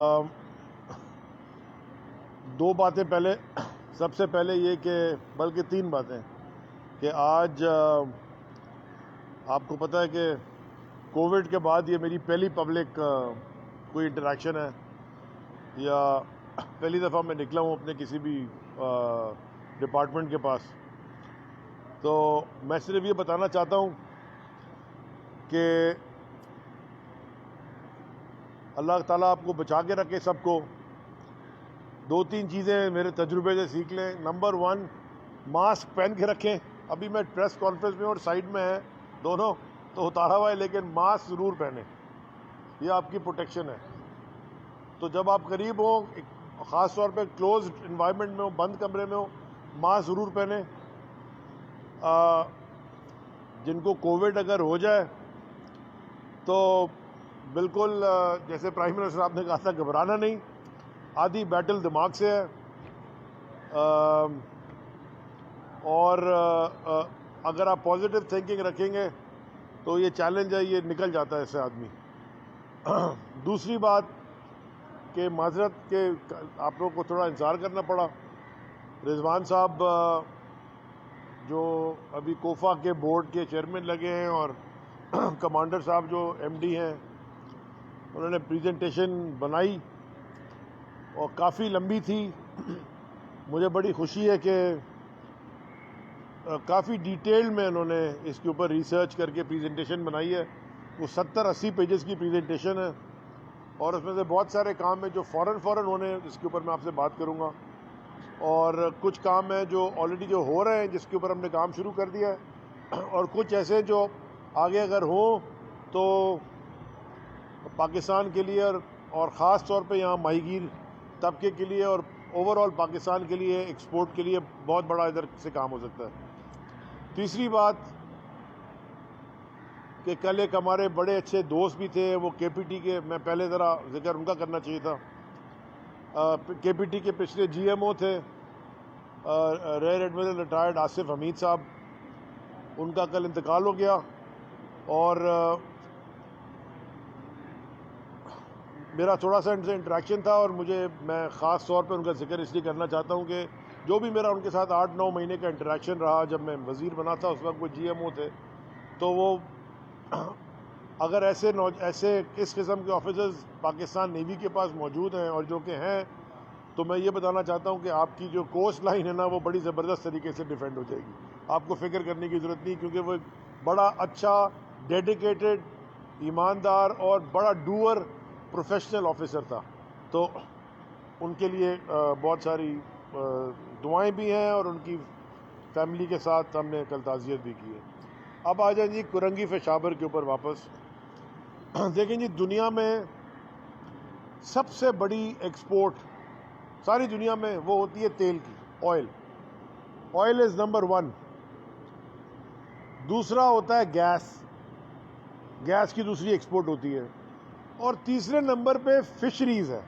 अम, दो बातें पहले। सबसे पहले ये कि बल्कि तीन बातें कि आज आपको पता है कि कोविड के बाद ये मेरी पहली पब्लिक कोई इंटरेक्शन है, या पहली दफ़ा मैं निकला हूँ अपने किसी भी डिपार्टमेंट के पास। तो मैं सिर्फ ये बताना चाहता हूँ कि अल्लाह ताला आपको बचा के रखे सबको। दो तीन चीज़ें मेरे तजुर्बे से सीख लें। नंबर वन, मास्क पहन के रखें। अभी मैं प्रेस कॉन्फ्रेंस में और साइड में है दोनों तो उतारा हुआ है, लेकिन मास्क ज़रूर पहने, ये आपकी प्रोटेक्शन है। तो जब आप करीब हो, ख़ास तौर पे क्लोज इन्वायरमेंट में हो, बंद कमरे में हो, मास्क ज़रूर पहने। जिनको कोविड अगर हो जाए तो बिल्कुल जैसे प्राइम मिनिस्टर साहब ने कहा था, घबराना नहीं, आधी बैटल दिमाग से है। और अगर आप पॉजिटिव थिंकिंग रखेंगे तो ये चैलेंज है, ये निकल जाता है इससे आदमी। दूसरी बात कि माजरत के आप लोगों को थोड़ा इंतज़ार करना पड़ा। रिजवान साहब जो अभी कोफा के बोर्ड के चेयरमैन लगे हैं, और कमांडर साहब जो एमडी हैं, उन्होंने प्रेजेंटेशन बनाई और काफ़ी लंबी थी। मुझे बड़ी खुशी है कि काफ़ी डिटेल में उन्होंने इसके ऊपर रिसर्च करके प्रेजेंटेशन बनाई है। वो 70-80 पेजेस की प्रेजेंटेशन है, और उसमें से बहुत सारे काम हैं जो फ़ौरन होने हैं, जिसके ऊपर मैं आपसे बात करूँगा। और कुछ काम है जो ऑलरेडी जो हो रहे हैं, जिसके ऊपर हमने काम शुरू कर दिया है, और कुछ ऐसे जो आगे अगर हो तो पाकिस्तान के लिए और ख़ास तौर पे यहाँ माहीगीर तबके के लिए और ओवरऑल पाकिस्तान के लिए, एक्सपोर्ट के लिए बहुत बड़ा इधर से काम हो सकता है। तीसरी बात कि कल एक हमारे बड़े अच्छे दोस्त भी थे, वो केपीटी के, मैं पहले ज़रा जिक्र उनका करना चाहिए था। केपीटी के पिछले जीएमओ थे, rear admiral retired Asif Hamid sahab, उनका कल इंतकाल हो गया। और मेरा थोड़ा सा इनसे इंटरेक्शन था, और मैं ख़ास तौर पे उनका जिक्र इसलिए करना चाहता हूँ कि जो भी मेरा उनके साथ 8-9 महीने का इंटरेक्शन रहा, जब मैं वज़ीर बना था उस वक्त वो जीएमओ थे, तो वो अगर ऐसे इस किस्म के ऑफिसर्स पाकिस्तान नेवी के पास मौजूद हैं, और जो कि हैं, तो मैं ये बताना चाहता हूँ कि आपकी जो कोस्ट लाइन है ना, वो बड़ी ज़बरदस्त तरीके से डिफेंड हो जाएगी। आपको फ़िक्र करने की ज़रूरत नहीं, क्योंकि वो एक बड़ा अच्छा, डेडिकेटेड, ईमानदार और बड़ा डूअर प्रोफेशनल ऑफिसर था। तो उनके लिए बहुत सारी दुआएं भी हैं, और उनकी फैमिली के साथ हमने कल ताज़ियत भी की है। अब आ जाए जी कुरंगी पेशावर के ऊपर वापस। देखें जी, दुनिया में सबसे बड़ी एक्सपोर्ट सारी दुनिया में वो होती है तेल की, oil. Oil is number one. दूसरा होता है गैस, गैस की दूसरी एक्सपोर्ट होती है। और तीसरे नंबर पे फिशरीज़ है,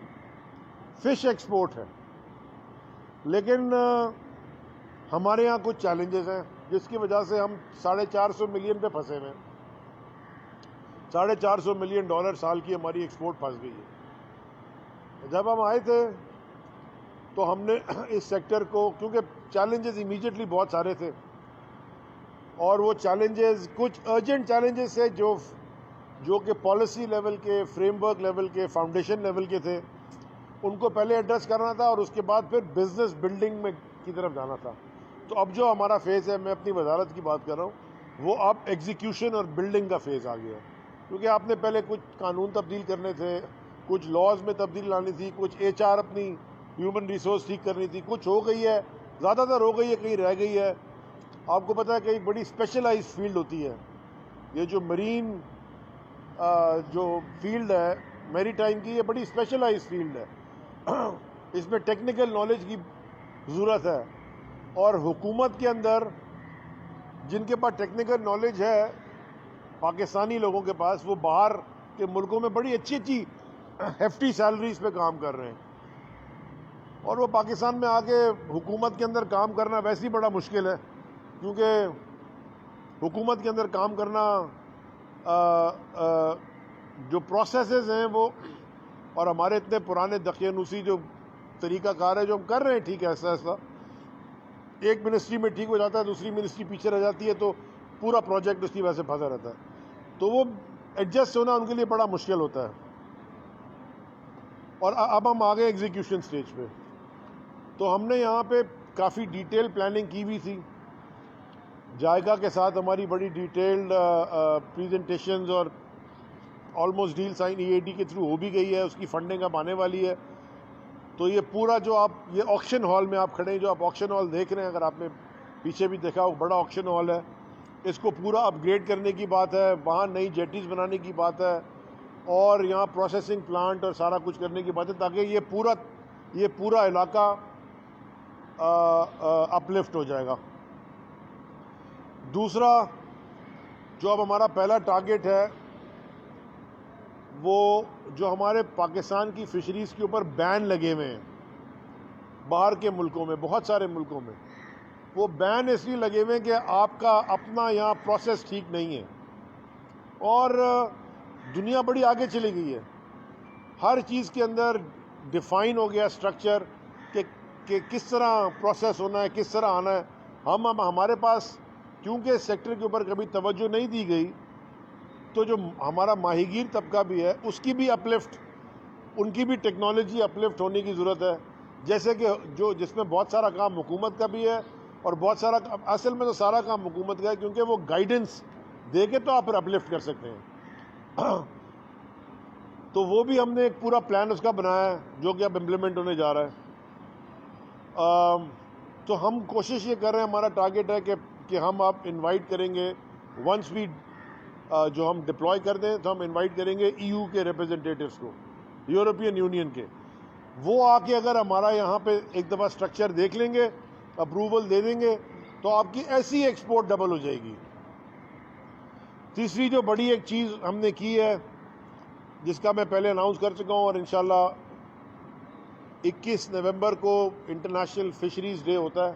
फिश एक्सपोर्ट है। लेकिन हमारे यहाँ कुछ चैलेंजेस हैं, जिसकी वजह से हम 450 मिलियन पे फंसे हुए हैं। $450 मिलियन साल की हमारी एक्सपोर्ट फंस गई है। जब हम आए थे तो हमने इस सेक्टर को, क्योंकि चैलेंजेस इमीडिएटली बहुत सारे थे, और वो चैलेंजेस कुछ अर्जेंट चैलेंजेस है जो कि पॉलिसी लेवल के, फ्रेमवर्क लेवल के, फाउंडेशन लेवल के थे, उनको पहले एड्रेस करना था, और उसके बाद फिर बिजनेस बिल्डिंग में की तरफ जाना था। तो अब जो हमारा फेज़ है, मैं अपनी वजारत की बात कर रहा हूँ, वो अब एग्जीक्यूशन और बिल्डिंग का फेज़ आ गया है। क्योंकि आपने पहले कुछ कानून तब्दील करने थे, कुछ लॉज में तब्दीली लानी थी, कुछ एचआर अपनी ह्यूमन रिसोर्स ठीक करनी थी, कुछ हो गई है, ज़्यादातर हो गई है, कहीं रह गई है। आपको पता है कि एक बड़ी स्पेशलाइज फील्ड होती है ये जो मरीन जो फील्ड है मेरी टाइम की, ये बड़ी स्पेशलाइज फील्ड है। इसमें टेक्निकल नॉलेज की ज़रूरत है, और हुकूमत के अंदर जिनके पास टेक्निकल नॉलेज है, पाकिस्तानी लोगों के पास, वो बाहर के मुल्कों में बड़ी अच्छी अच्छी हेफ्टी सैलरीज पे काम कर रहे हैं, और वो पाकिस्तान में आके हुकूमत के अंदर काम करना वैसे ही बड़ा मुश्किल है, क्योंकि हुकूमत के अंदर काम करना जो प्रोसेसेस हैं वो और हमारे इतने पुराने दकियानूसी जो तरीक़ाकार है जो हम कर रहे हैं, ठीक है, ऐसा ऐसा एक मिनिस्ट्री में ठीक हो जाता है, दूसरी मिनिस्ट्री पीछे रह जाती है, तो पूरा प्रोजेक्ट उसकी वजह से फंसा रहता है, तो वो एडजस्ट होना उनके लिए बड़ा मुश्किल होता है। और अब हम आ गए एग्जीक्यूशन स्टेज पे, तो हमने यहाँ पे काफ़ी डिटेल प्लानिंग की हुई थी। जायका के साथ हमारी बड़ी डिटेल्ड प्रेजेंटेशंस और ऑलमोस्ट डील साइन EAD के थ्रू हो भी गई है, उसकी फंडिंग अब आने वाली है। तो ये पूरा जो आप ये ऑक्शन हॉल में आप खड़े हैं, जो आप ऑक्शन हॉल देख रहे हैं, अगर आपने पीछे भी देखा हो, बड़ा ऑक्शन हॉल है, इसको पूरा अपग्रेड करने की बात है, वहाँ नई जेटीज़ बनाने की बात है और यहाँ प्रोसेसिंग प्लांट और सारा कुछ करने की बात है, ताकि ये पूरा इलाका अपलिफ्ट हो जाएगा। दूसरा जो अब हमारा पहला टारगेट है, वो जो हमारे पाकिस्तान की फ़िशरीज़ के ऊपर बैन लगे हुए हैं बाहर के मुल्कों में, बहुत सारे मुल्कों में, वो बैन इसलिए लगे हुए हैं कि आपका अपना यहाँ प्रोसेस ठीक नहीं है। और दुनिया बड़ी आगे चली गई है, हर चीज़ के अंदर डिफ़ाइन हो गया स्ट्रक्चर कि किस तरह प्रोसेस होना है, किस तरह आना है। हमारे पास क्योंकि इस सेक्टर के ऊपर कभी तवज्जो नहीं दी गई, तो जो हमारा माहीगीर तबका भी है उसकी भी अपलिफ्ट, उनकी भी टेक्नोलॉजी अपलिफ्ट होने की ज़रूरत है। जैसे कि जो जिसमें बहुत सारा काम हुकूमत का भी है और बहुत सारा, असल में तो सारा काम हुकूमत का है, क्योंकि वो गाइडेंस दे के तो आप अपलिफ्ट कर सकते हैं। तो वो भी हमने एक पूरा प्लान उसका बनाया है जो कि अब इम्प्लीमेंट होने जा रहा है। तो हम कोशिश ये कर रहे हैं, हमारा टारगेट है कि हम आप इनवाइट करेंगे, वंस वी जो हम डिप्लॉय कर दें तो हम इनवाइट करेंगे EU के रिप्रेजेंटेटिव्स को, यूरोपियन यूनियन के, वो आके अगर हमारा यहाँ पे एक दफ़ा स्ट्रक्चर देख लेंगे, अप्रूवल दे देंगे, तो आपकी ऐसी एक्सपोर्ट डबल हो जाएगी। तीसरी जो बड़ी एक चीज़ हमने की है, जिसका मैं पहले अनाउंस कर चुका हूँ, और इंशाल्लाह 21 नवंबर को इंटरनेशनल फ़िशरीज़ डे होता है,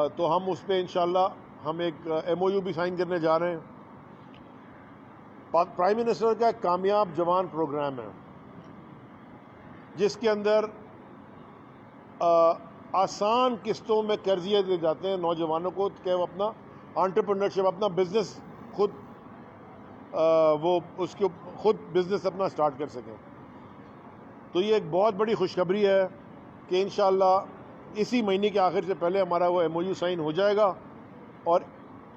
तो हम उस पर इंशाल्लाह हम एक MOU भी साइन करने जा रहे हैं। प्राइम मिनिस्टर का एक कामयाब जवान प्रोग्राम है, जिसके अंदर आसान किस्तों में कर्ज़े दिए जाते हैं नौजवानों को, कि वो अपना एंटरप्रेन्योरशिप, अपना बिज़नेस खुद वो उसके खुद बिज़नेस अपना स्टार्ट कर सकें। तो ये एक बहुत बड़ी खुशखबरी है कि इंशाल्लाह इसी महीने के आखिर से पहले हमारा वो MOU साइन हो जाएगा। और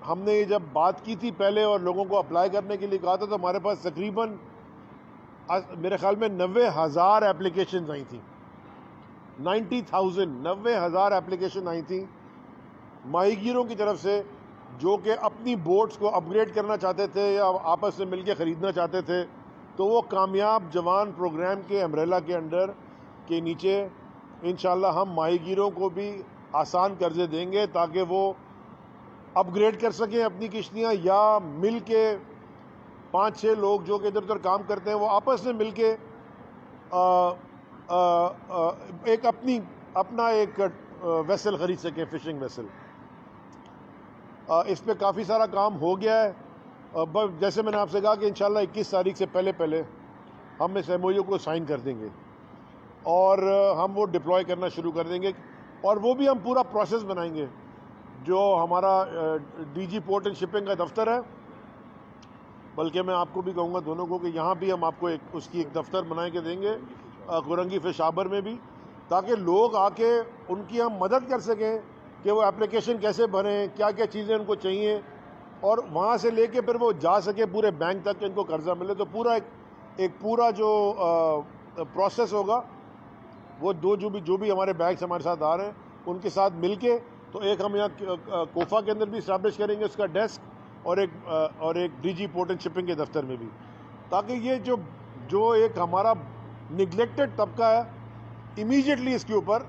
हमने ये जब बात की थी पहले और लोगों को अप्लाई करने के लिए कहा था, तो हमारे पास तकरीबन मेरे ख्याल में 90,000 एप्लीकेशन आई थी, 90,000 एप्लीकेशन आई थी माहीगीरों की तरफ से, जो कि अपनी बोट्स को अपग्रेड करना चाहते थे या आपस में मिलकर ख़रीदना चाहते थे। तो वो कामयाब जवान प्रोग्राम के अम्ब्रेला के अंडर के नीचे इंशाल्लाह हम माहीगीरों को भी आसान कर्जे देंगे, ताकि वो अपग्रेड कर सकें अपनी किश्तियाँ, या मिल के 5-6 लोग जो कि इधर उधर काम करते हैं, वो आपस में मिल के एक अपना एक वेसल ख़रीद सकें, फ़िशिंग वेसल। इस पे काफ़ी सारा काम हो गया है। जैसे मैंने आपसे कहा कि इंशाल्लाह 21 तारीख से पहले हम इस MOU को साइन कर देंगे और हम वो डिप्लॉय करना शुरू कर देंगे। और वो भी हम पूरा प्रोसेस बनाएंगे। जो हमारा DG पोर्ट एंड शिपिंग का दफ्तर है, बल्कि मैं आपको भी कहूँगा दोनों को कि यहाँ भी हम आपको उसकी एक दफ्तर बना के देंगे, कुरंगी फिश हार्बर में भी, ताकि लोग आके उनकी हम मदद कर सकें कि वो एप्लीकेशन कैसे भरें, क्या क्या चीज़ें उनको चाहिए, और वहाँ से लेके फिर वो जा सके पूरे बैंक तक, इनको कर्जा मिले। तो पूरा एक पूरा जो प्रोसेस होगा, वो जो भी हमारे बैंक्स हमारे साथ आ रहे हैं उनके साथ मिलके, तो एक हम यहाँ कोफा के अंदर भी इस्टेब्लिश करेंगे उसका डेस्क, और एक DG पोर्ट एंड शिपिंग के दफ्तर में भी, ताकि ये जो एक हमारा निगलेक्टेड तबका है, इमीडिएटली इसके ऊपर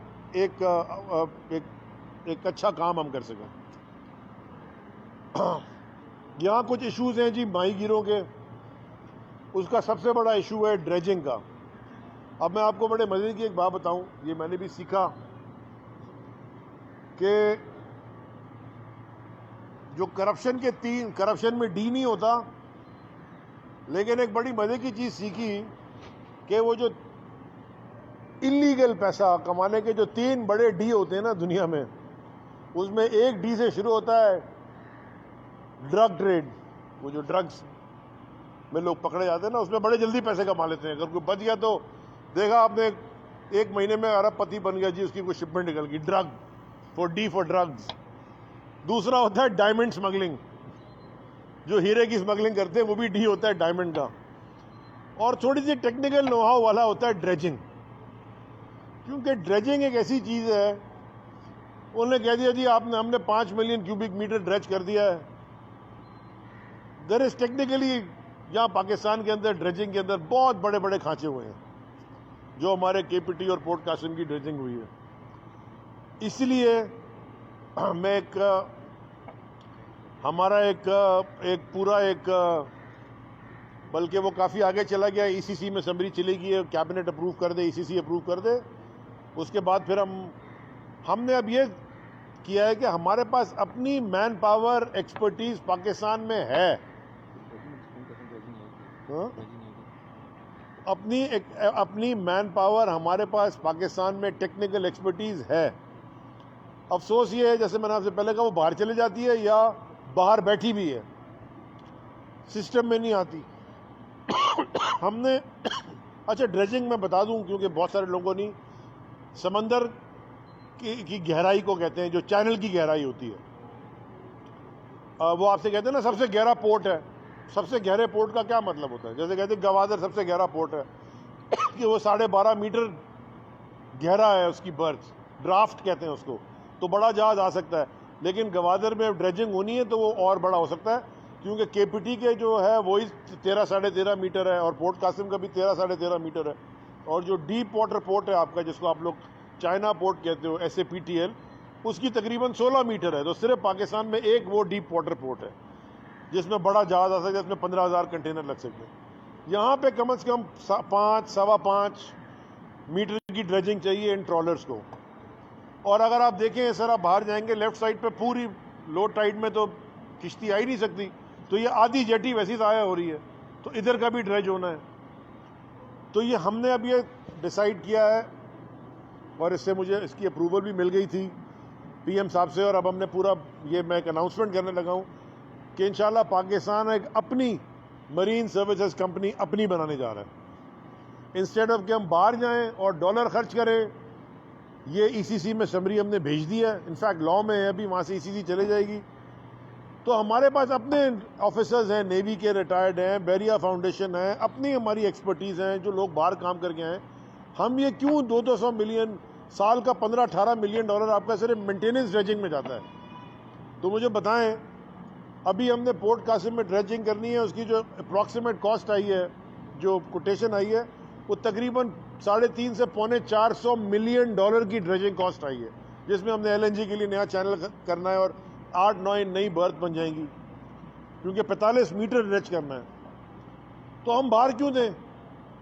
एक अच्छा काम हम कर सकें। यहाँ कुछ इश्यूज़ हैं जी माहीगीरों के। उसका सबसे बड़ा इशू है ड्रेजिंग का। अब मैं आपको बड़े मज़े की एक बात बताऊं, ये मैंने भी सीखा कि जो करप्शन में D नहीं होता, लेकिन एक बड़ी मज़े की चीज़ सीखी कि वो जो इलीगल पैसा कमाने के जो 3 बड़े डी होते हैं ना दुनिया में, उसमें एक डी से शुरू होता है ड्रग ट्रेड। वो जो ड्रग्स में लोग पकड़े जाते हैं ना, उसमें बड़े जल्दी पैसे कमा लेते हैं। अगर कोई बच गया तो देखा आपने, 1 महीने में अरबपति बन गया जी, उसकी कोई शिपमेंट निकल गई। Drug for drugs. दूसरा होता है डायमंड स्मगलिंग, जो हीरे की स्मगलिंग करते हैं, वो भी डी होता है डायमंड का। और थोड़ी सी टेक्निकल नोहाउ वाला होता है ड्रेजिंग, क्योंकि ड्रेजिंग एक ऐसी चीज है, उन्होंने कह दिया जी हमने 5 मिलियन क्यूबिक मीटर ड्रेज कर दिया है। देयर इज टेक्निकली यहाँ पाकिस्तान के अंदर ड्रेजिंग के अंदर बहुत बड़े बड़े खांचे हुए हैं, जो हमारे केपीटी और पोर्ट कासिम की ड्रेजिंग हुई है। इसलिए मैं हमारा बल्कि वो काफ़ी आगे चला गया। ईसीसी में समरी चली गई है, कैबिनेट अप्रूव कर दे, ईसीसी अप्रूव कर दे, उसके बाद फिर हमने अब ये किया है कि हमारे पास अपनी मैन पावर एक्सपर्टीज पाकिस्तान में है। अपनी मैन पावर हमारे पास पाकिस्तान में टेक्निकल एक्सपर्टीज है। अफसोस ये है, जैसे मैंने आपसे पहले कहा, वो बाहर चले जाती है या बाहर बैठी भी है, सिस्टम में नहीं आती। हमने अच्छा, ड्रेजिंग में बता दूं, क्योंकि बहुत सारे लोगों ने समंदर की गहराई को कहते हैं, जो चैनल की गहराई होती है, वो आपसे कहते हैं ना सबसे गहरा पोर्ट है। सबसे गहरे पोर्ट का क्या मतलब होता है? जैसे कहते हैं गवादर सबसे गहरा पोर्ट है कि वो 12.5 मीटर गहरा है उसकी बर्थ, ड्राफ्ट कहते हैं उसको, तो बड़ा जहाज आ सकता है। लेकिन गवादर में ड्रेजिंग होनी है तो वो और बड़ा हो सकता है, क्योंकि केपीटी के जो है वही 13-13.5 मीटर है, और पोर्ट कासिम का भी 13-13.5 मीटर है। और जो डीप वाटर पोर्ट है आपका, जिसको आप लोग चाइना पोर्ट कहते हो, SAPTL, उसकी तकरीबन 16 मीटर है। तो सिर्फ पाकिस्तान में एक वो डीप वाटर पोर्ट है जिसमें बड़ा जहाज आ सकता है, जिसमें 15,000 कंटेनर लग सकते हैं। यहाँ पे कम से कम 5-5.25 मीटर की ड्रेजिंग चाहिए इन ट्रॉलर्स को। और अगर आप देखें सर, आप बाहर जाएंगे लेफ्ट साइड पे, पूरी लो टाइड में तो किश्ती आ ही नहीं सकती, तो ये आधी जेटी वैसी ज़ाया हो रही है, तो इधर का भी ड्रेज होना है। तो ये हमने अब ये डिसाइड किया है, और इससे मुझे इसकी अप्रूवल भी मिल गई थी PM साहब से, और अब हमने पूरा ये मैं एक अनाउंसमेंट करने लगा हूँ कि इंशाल्लाह पाकिस्तान एक अपनी मरीन सर्विसेज कंपनी अपनी बनाने जा रहा है। इंस्टेड ऑफ कि हम बाहर जाएं और डॉलर खर्च करें, ये ECC में समरी हमने भेज दी है। इनफैक्ट लॉ में है, अभी वहाँ से ECC चले जाएगी। तो हमारे पास अपने ऑफिसर्स हैं, नेवी के रिटायर्ड हैं, बेरिया फाउंडेशन है, अपनी हमारी एक्सपर्टीज़ हैं, जो लोग बाहर काम करके आए। हम ये क्यों 200 मिलियन, साल का 15-18 मिलियन डॉलर आपका सिर्फ मेंटेनेंस ड्रेजिंग में जाता है? तो मुझे बताएं, अभी हमने पोर्ट कासिम में ड्रेजिंग करनी है, उसकी जो अप्रॉक्सीमेट कॉस्ट आई है, जो कोटेशन आई है, वो तकरीबन 3.5 से पौने 400 मिलियन डॉलर की ड्रेजिंग कॉस्ट आई है, जिसमें हमने LNG के लिए नया चैनल करना है और 8-9 नई बर्थ बन जाएंगी, क्योंकि 45 मीटर ड्रेज करना है। तो हम बाहर क्यों दें?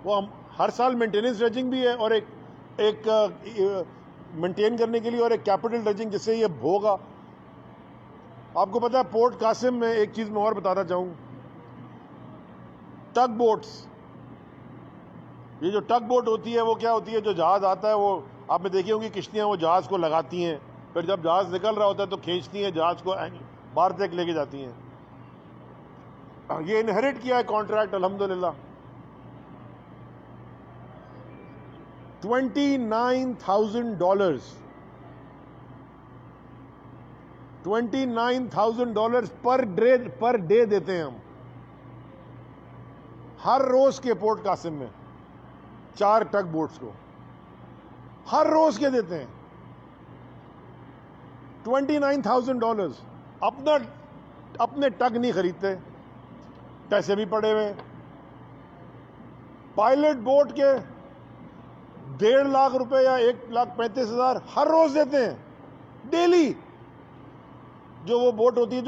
वो हम हर साल मेंटेनेंस ड्रेजिंग भी है, और एक मेंटेन करने के लिए, और एक कैपिटल ड्रेजिंग जिससे ये होगा। आपको पता है पोर्ट कासिम में एक चीज़ मैं और बताना चाहूँ, टग बोट्स, ये जो टग बोट होती है वो क्या होती है? जो जहाज़ आता है, वो आपने देखी होंगी किश्तियाँ, वो जहाज़ को लगाती हैं, फिर जब जहाज़ निकल रहा होता है तो खींचती हैं जहाज़ को, बाहर तक लेके जाती हैं। ये इनहेरिट किया है कॉन्ट्रैक्ट अल्हम्दुलिल्लाह। $29,000 $29,000 पर डे देते हैं हम हर रोज के पोर्ट कासिम में 4 टग बोट्स को, हर रोज के देते हैं। $29,000 अपने टग नहीं खरीदते, पैसे भी पड़े हुए। पायलट बोट के 1.5 लाख रुपए या 1,35,000 हर रोज देते हैं, डेली। जो वो बोट होती है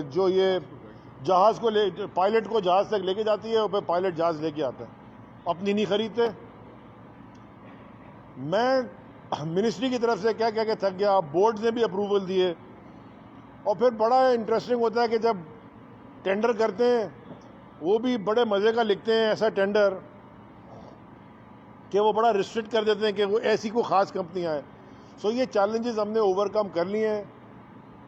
जो ये जहाज को पायलट को जहाज तक लेके जाती है, और फिर पायलट जहाज लेके आता है, अपनी नहीं खरीदते। मैं मिनिस्ट्री की तरफ से क्या क्या थक गया, बोर्ड ने भी अप्रूवल दिए। और फिर बड़ा इंटरेस्टिंग होता है कि जब टेंडर करते हैं वो भी बड़े मज़े का लिखते हैं ऐसा टेंडर कि वो बड़ा रिस्ट्रिक्ट कर देते हैं कि वो ऐसी को ख़ास कंपनियां हैं। सो ये चैलेंजेस हमने ओवरकम कर लिए हैं।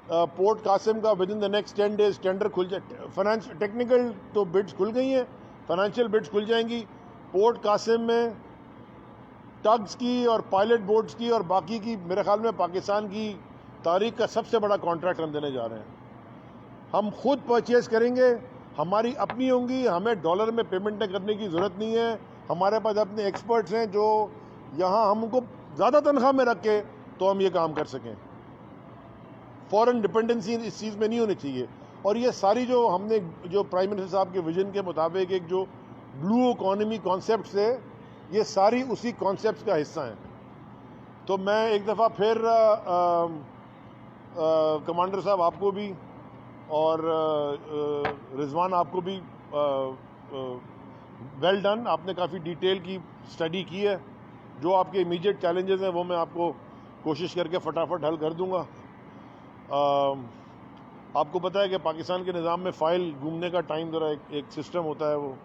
पोर्ट कासिम का with in the next 10 days tender खुल जाए। फाइनेंस टेक्निकल तो बिड्स खुल गई हैं, फाइनेंशियल बिड्स खुल जाएंगी। पोर्ट कासिम में टग्स की और पायलट बोट्स की और बाकी की मेरे ख्याल में पाकिस्तान की तारीख का सबसे बड़ा कॉन्ट्रैक्ट हम देने जा रहे हैं। हम खुद परचेज करेंगे, हमारी अपनी होंगी, हमें डॉलर में पेमेंट करने की ज़रूरत नहीं है। हमारे पास अपने एक्सपर्ट्स हैं जो यहाँ हमको ज़्यादा तनख्वाह में रख के तो हम ये काम कर सकें। फॉरेन डिपेंडेंसी इस चीज़ में नहीं होनी चाहिए। और ये सारी जो हमने जो प्राइम मिनिस्टर साहब के विजन के मुताबिक एक जो ब्लू इकॉनमी कॉन्सेप्ट है, ये सारी उसी कॉन्सेप्ट का हिस्सा हैं। तो मैं एक दफ़ा फिर कमांडर साहब आपको भी और रिजवान आपको भी वेल डन। आपने काफ़ी डिटेल की स्टडी की है। जो आपके इमीडिएट चैलेंजेस हैं वो मैं आपको कोशिश करके फटाफट हल कर दूंगा। आपको पता है कि पाकिस्तान के निज़ाम में फ़ाइल घूमने का टाइम ज़रा एक सिस्टम होता है वो,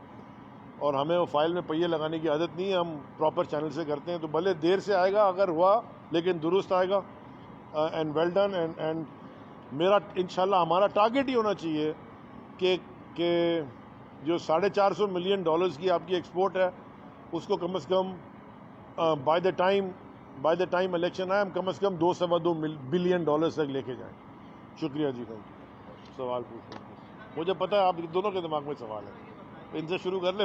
और हमें वो फाइल में पहिए लगाने की आदत नहीं है। हम प्रॉपर चैनल से करते हैं, तो भले देर से आएगा अगर हुआ, लेकिन दुरुस्त आएगा। And well done. एंड मेरा इंशाल्लाह हमारा टारगेट ही होना चाहिए कि जो $450 मिलियन की आपकी एक्सपोर्ट है उसको कम से come by the time election आए हम कम से कम $2.25 बिलियन तक लेके जाएं। शुक्रिया जी। Thank you. सवाल पूछने, मुझे पता है आप दोनों के दिमाग में सवाल है, इनसे शुरू कर ले।